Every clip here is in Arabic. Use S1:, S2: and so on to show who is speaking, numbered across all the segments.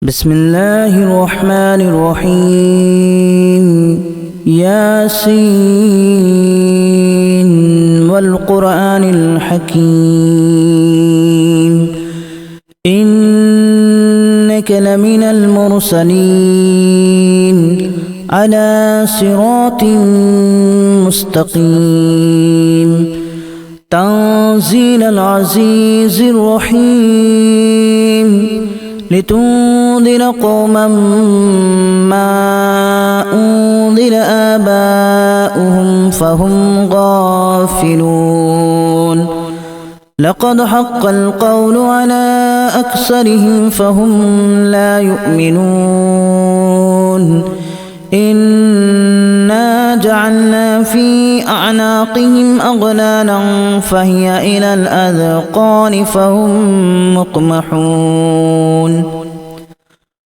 S1: بسم الله الرحمن الرحيم ياسين والقرآن الحكيم إنك لمن المرسلين على صراط مستقيم تنزيل العزيز الرحيم لتنذر قوما ما أنذر آباؤهم فهم غافلون لقد حق القول على أكثرهم فهم لا يؤمنون إنا جعلنا في أعناقهم أغلالا فهي إلى الأذقان فهم مقمحون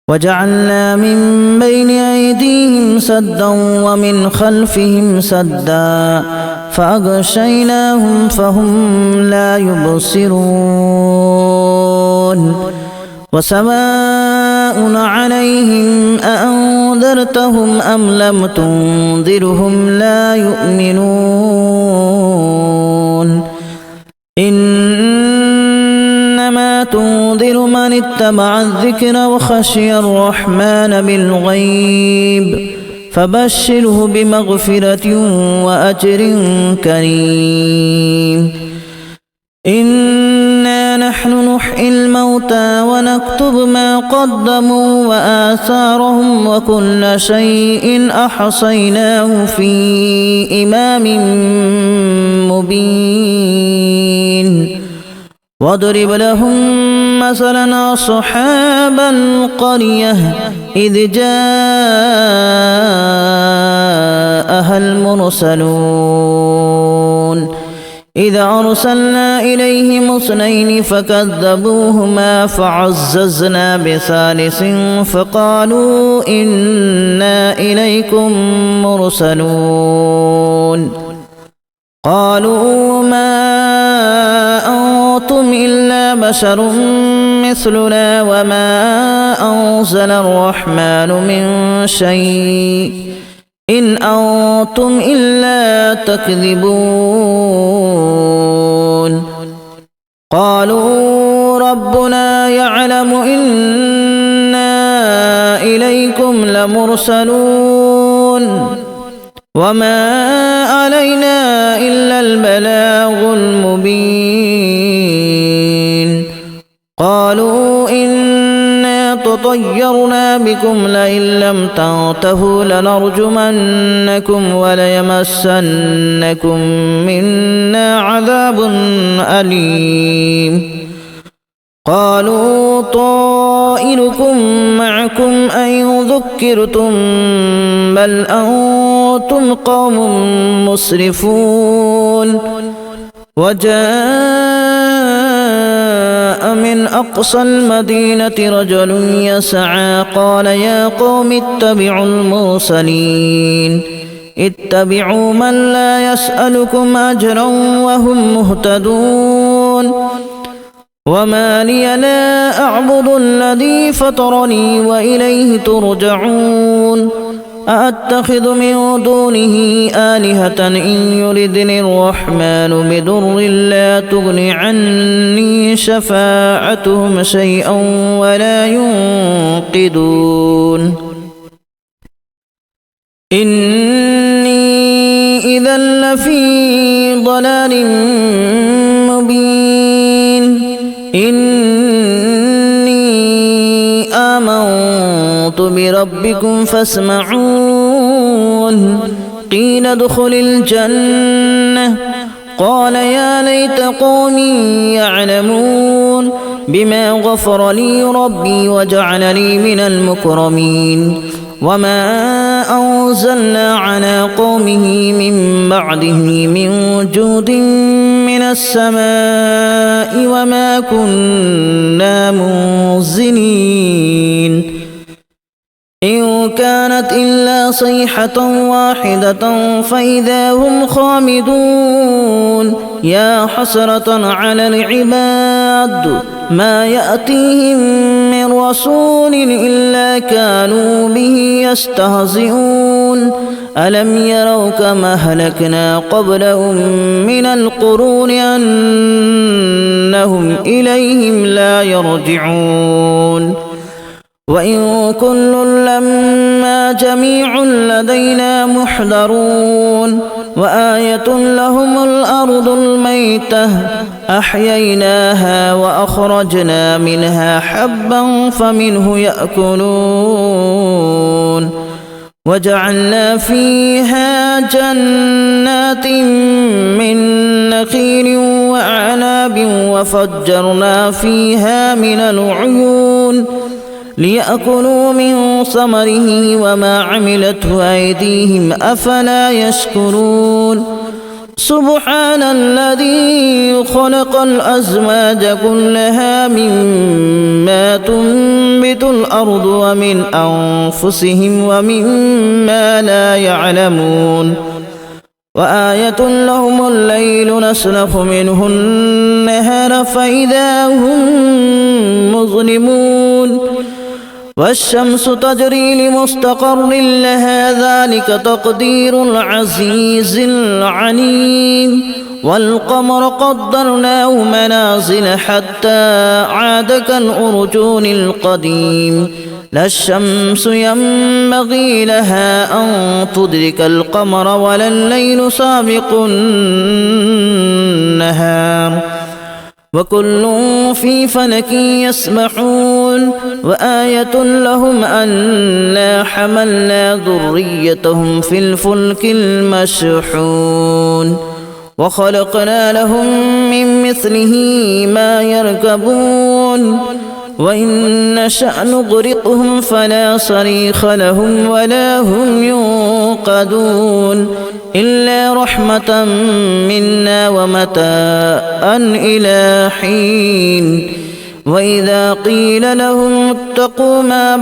S1: وجعلنا من بين أيديهم سدا ومن خلفهم سدا فأغشيناهم فهم لا يبصرون وسواء عليهم أأنذرتهم أم لم تنذرهم لا يؤمنون إنما تنذر من اتبع الذكر وخشي الرحمن بالغيب فبشره بمغفرة وأجر كريم إنا نحن نحيي الموتى ونكتب ما قدموا وآثارهم وكل شيء أحصيناه في إمام مبين واضرب لهم مثلا أصحاب القرية إذ جاءها المرسلون إذا أرسلنا إليهم اثنين فكذبوهما فعززنا بثالث فقالوا إنا إليكم مرسلون قالوا ما أنتم إلا بشر مثلنا وما أنزل الرحمن من شيء إن أنتم إلا تكذبون قالوا ربنا يعلم إنا إليكم لمرسلون وما علينا إلا البلاغ المبين قالوا إنا تطيرنا بكم لئن لم تنتهوا لنرجمنكم وليمسنكم منا عذاب أليم قالوا طائركم معكم أن ذكرتم بل أنتم قوم مسرفون وجاء من أقصى المدينة رجل يسعى قال يا قوم اتبعوا المرسلين اتبعوا من لا يسألكم أجرا وهم مهتدون وما لي لا أعبد الذي فطرني وإليه ترجعون أأتخذ من دونه آلهة إن يردني الرحمن بضر لا تغن عني شفاعتهم شيئا ولا ينقذون إني إذا لفي ضلال مبين إني آمنت بربكم فاسمعون قيل ادخل الجنة قال يا ليت قومي يعلمون بما غفر لي ربي وجعلني من المكرمين وما أنزلنا على قومه من بعده من جود من السماء وما كنا منزلين إن كانت إلا صيحة واحدة فإذا هم خامدون يا حسرة على العباد ما يأتيهم من رسول إلا كانوا به يستهزئون ألم يروا كما أهلكنا قبلهم من القرون أنهم إليهم لا يرجعون وإن كل لما جميع لدينا محضرون وآية لهم الأرض الميتة أحييناها وأخرجنا منها حبا فمنه يأكلون وجعلنا فيها جنات من نخيل وأعناب وفجرنا فيها من العيون ليأكلوا من ثمره وما عملته أيديهم أفلا يشكرون سبحان الذي خلق الأزواج كلها مما تنبت الأرض ومن أنفسهم ومما لا يعلمون وآية لهم الليل نسلخ منه النهار فإذا هم مظلمون والشمس تجري لمستقر لها ذلك تقدير العزيز العليم والقمر قدرناه منازل حتى عاد كالأرجون القديم لا الشمس ينبغي لها أن تدرك القمر ولا الليل سابق النهار وكل في فلك يسبحون وآية لهم أنا حملنا ذريتهم في الفلك المشحون وخلقنا لهم من مثله ما يركبون وإن نشأ نغرقهم فلا صريخ لهم ولا هم ينقذون إلا رحمة منا ومتاعا إلى حين وإذا قيل لهم اتقوا ما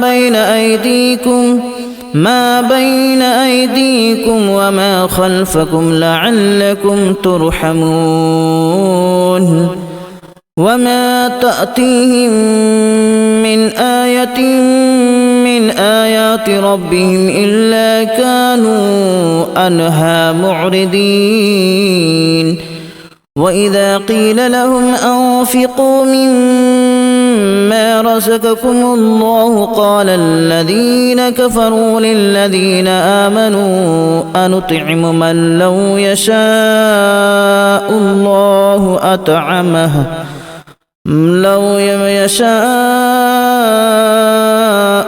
S1: بين أيديكم وما خلفكم لعلكم ترحمون وما تأتيهم من آية من آيات ربهم إلا كانوا عنها معرضين وإذا قيل لهم أنفقوا مما رزقكم الله قال الذين كفروا للذين آمنوا أنطعم من لو يشاء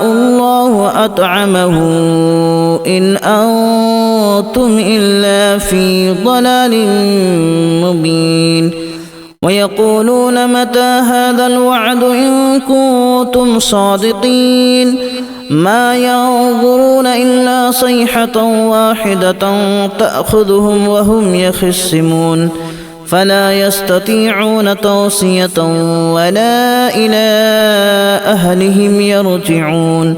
S1: الله أطعمه إن أنتم إلا في ضلال مبين ويقولون متى هذا الوعد إن كنتم صادقين ما ينظرون إلا صيحة واحدة تأخذهم وهم يخصمون فلا يستطيعون توصية ولا إلى أهلهم يرجعون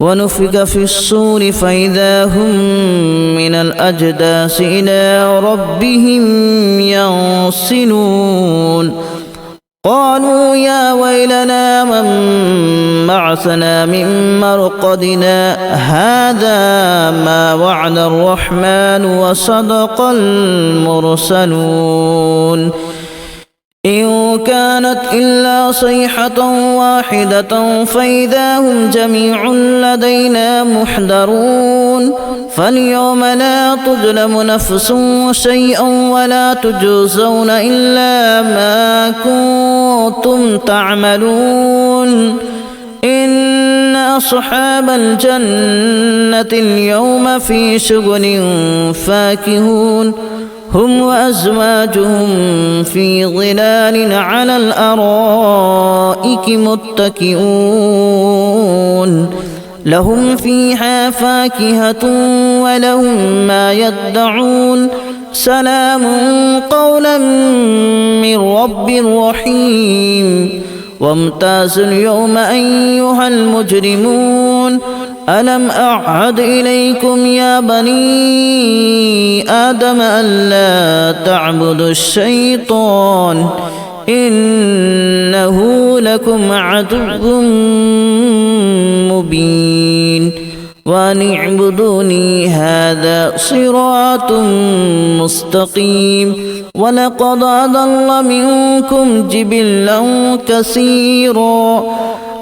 S1: ونفخ في الصور فإذا هم من الأجداث إلى ربهم ينسلون قالوا يا ويلنا من بعثنا من مرقدنا هذا ما وعد الرحمن وصدق المرسلون إن كانت إلا صيحة واحدة فإذا هم جميع لدينا محضرون فاليوم لا تظلم نفس شيئا ولا تجزون إلا ما كنتم تعملون إن أصحاب الجنة اليوم في شغل فاكهون هم وأزواجهم في ظلال على الأرائك متكئون لهم فيها فاكهة ولهم ما يدعون سلام قولا من رب رحيم وامتازوا اليوم أيها المجرمون ألم أعهد إليكم يا بني آدم ألا تعبدوا الشيطان إنه لكم عدو مبين وأن اعبدوني هذا صراط مستقيم ولقد أضل منكم جبلا كثيرا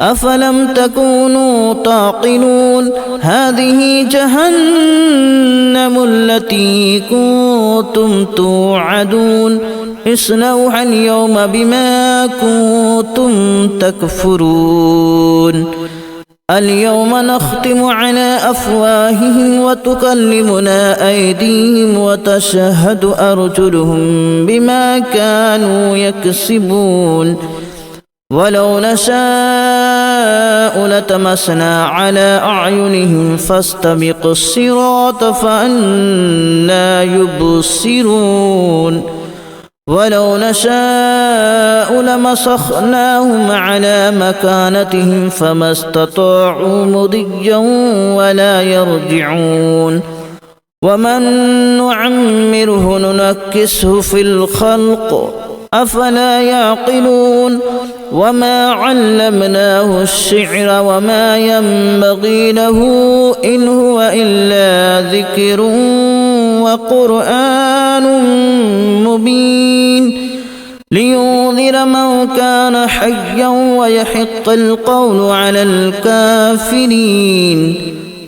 S1: أفلم تكونوا تعقلون هذه جهنم التي كنتم توعدون اصلوها اليوم بما كنتم تكفرون اليوم نختم على أفواههم وتكلمنا أيديهم وتشهد أرجلهم بما كانوا يكسبون ولو نشاء لتمسنا على أعينهم فاستبقوا الصراط فأنى يبصرون ولو نشاء لمسخناهم على مكانتهم فما استطاعوا مضيا ولا يرجعون ومن نعمره ننكسه في الخلق أفلا يعقلون وما علمناه الشعر وما ينبغي له إن هو إلا ذكر وقرآن مبين لينذر من كان حيا ويحق القول على الكافرين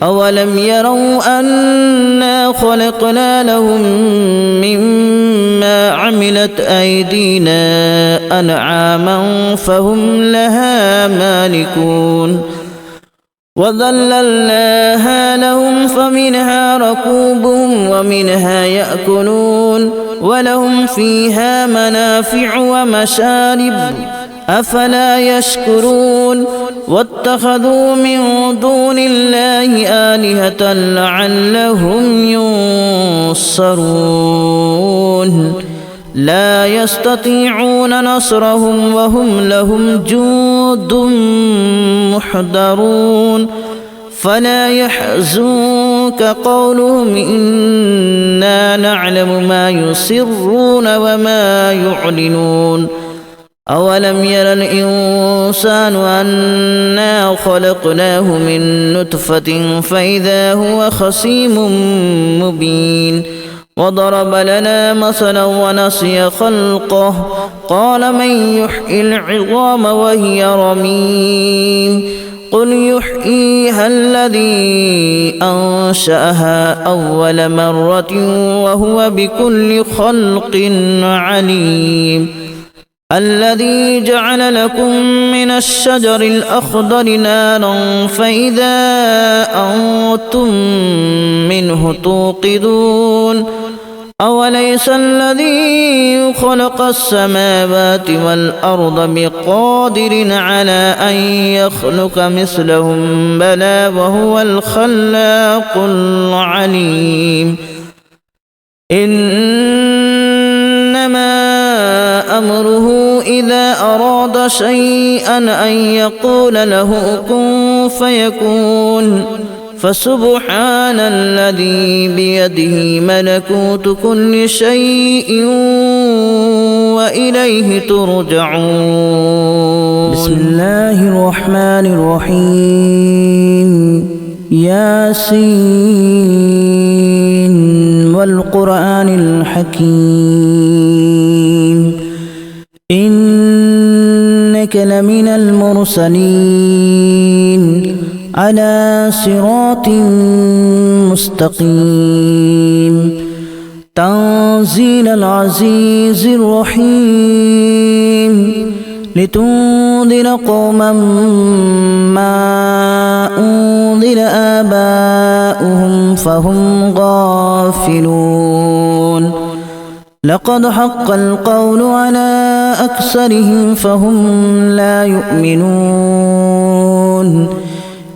S1: أولم يروا أنا خلقنا لهم مما عملت أيدينا أنعاما فهم لها مالكون وذللناها لهم فمنها ركوبهم ومنها يأكلون ولهم فيها منافع ومشارب أفلا يشكرون واتخذوا من دون الله آلهة لعلهم ينصرون لا يستطيعون نصرهم وهم لهم جند محضرون فلا يحزنك قولهم إنا نعلم ما يسرون وما يعلنون أولم ير الإنسان أنا خلقناه من نطفة فإذا هو خصيم مبين وضرب لنا مثلا ونسي خلقه قال من يحيي العظام وهي رميم قل يحييها الذي أنشأها أول مرة وهو بكل خلق عليم الذي جعل لكم من الشجر الأخضر نارا فإذا أنتم منه توقدون أوليس الذي خلق السماوات والأرض بقادر على أن يخلق مثلهم بلى وهو الخلاق العليم إنما أمره إذا أراد شيئا أن يقول له كن فيكون فسبحان الذي بيده ملكوت كل شيء وإليه ترجعون بسم الله الرحمن الرحيم ياسين والقرآن الحكيم إنك لمن المرسلين على صراط مستقيم تنزيل العزيز الرحيم لتنذر قوما ما أنذر آباؤهم فهم غافلون لقد حق القول على أكثرهم فهم لا يؤمنون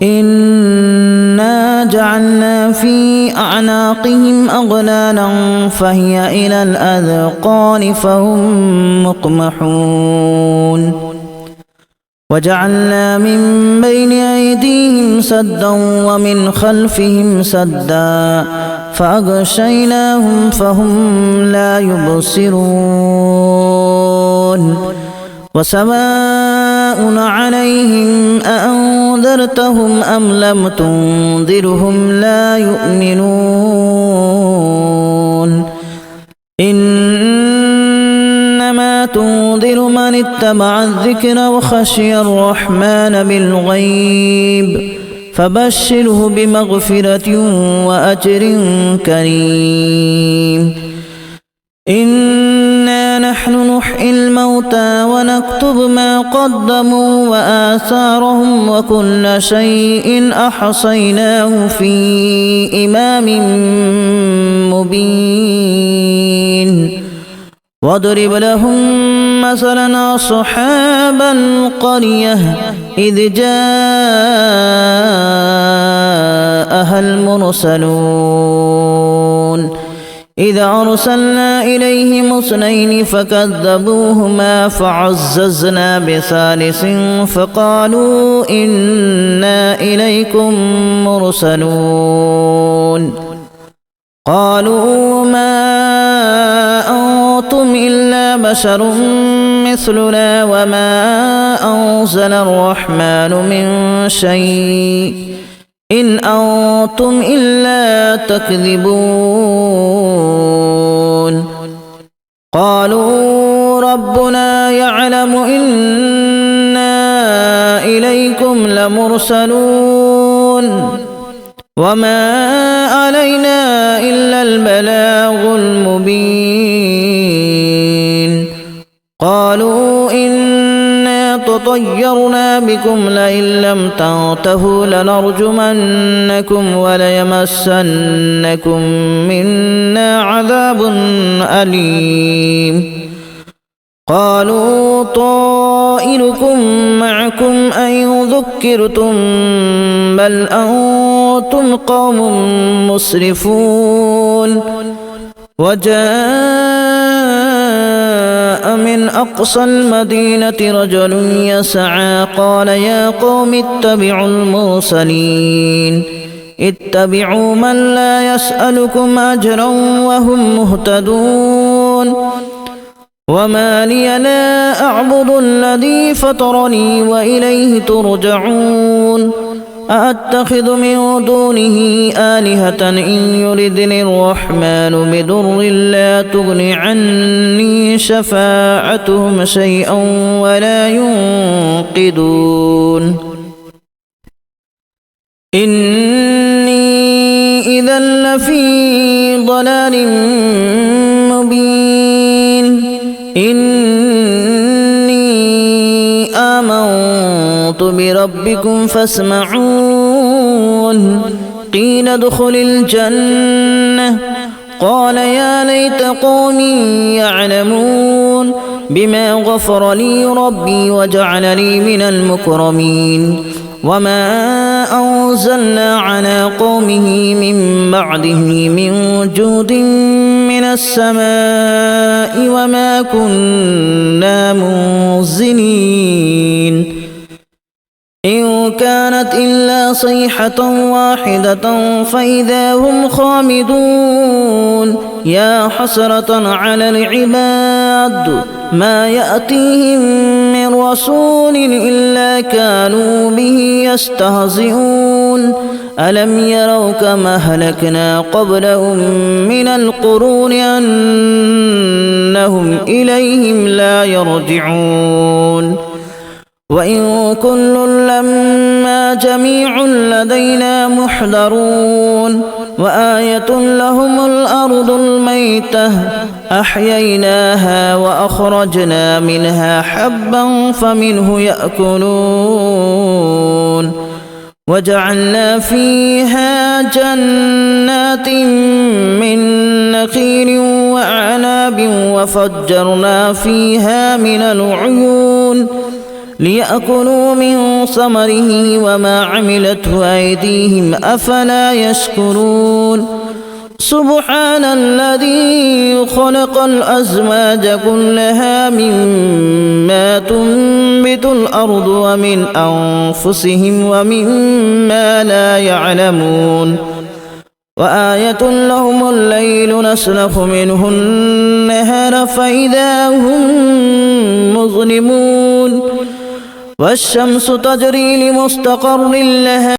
S1: إنا جعلنا في أعناقهم أغلالا فهي إلى الأذقان فهم مقمحون وجعلنا من بين أيديهم سدا ومن خلفهم سدا فأغشيناهم فهم لا يبصرون وسواء عليهم أأنذرتهم أم لم تنذرهم لا يؤمنون إنما تنذر من اتبع الذكر وخشي الرحمن بالغيب فبشره بمغفرة وأجر كريم إنا نحن نحيي الموتى ونكتب ما قدموا وآثارهم وكل شيء أحصيناه في إمام مبين واضرب لهم مثلا أصحاب القرية إذ جاءها المرسلون إذا أرسلنا إليهم اثنين فكذبوهما فعززنا بثالث فقالوا إنا إليكم مرسلون قالوا ما أنتم إلا بشر مثلنا وما أنزل الرحمن من شيء إن أنتم إلا تكذبون قالوا ربنا يعلم إنا إليكم لمرسلون وما علينا إلا البلاغ المبين قالوا إنا تطيرنا بكم لئن لم تنتهوا لنرجمنكم وليمسنكم منا عذاب أليم قالوا طائركم معكم أن ذكرتم بل أنتم قوم مسرفون وجاء من أقصى المدينة رجل يسعى قال يا قوم اتبعوا المرسلين اتبعوا من لا يسألكم أجرا وهم مهتدون وما لي لا أعبد الذي فطرني وإليه ترجعون أأتخذ من دونه آلهة إن يردني الرحمن بضر لا تغن عني شفاعتهم شيئا ولا ينقذون إني إذا لفي ضلال مبين إني آمنت بربكم فاسمعون قيل ادخل الجنة قال يا ليت قومي يعلمون بما غفر لي ربي وجعلني من المكرمين وما أنزلنا على قومه من بعده من جود من السماء وما كنا منزلين إن كانت إلا صيحة واحدة فإذا هم خامدون يا حسرة على العباد ما يأتيهم من رسول إلا كانوا به يستهزئون ألم يروا كما أهلكنا قبلهم من القرون أنهم إليهم لا يرجعون وإن كل لما جميع لدينا محضرون وآية لهم الأرض الميتة أحييناها وأخرجنا منها حبا فمنه يأكلون وجعلنا فيها جنات من نخيل وأعناب وفجرنا فيها من العيون ليأكلوا من ثمره وما عملته أيديهم أفلا يشكرون سبحان الذي خلق الأزواج كلها مما تنبت الأرض ومن أنفسهم ومما لا يعلمون وآية لهم الليل نسلخ منه النهار فإذا هم مظلمون والشمس تجري لمستقر لها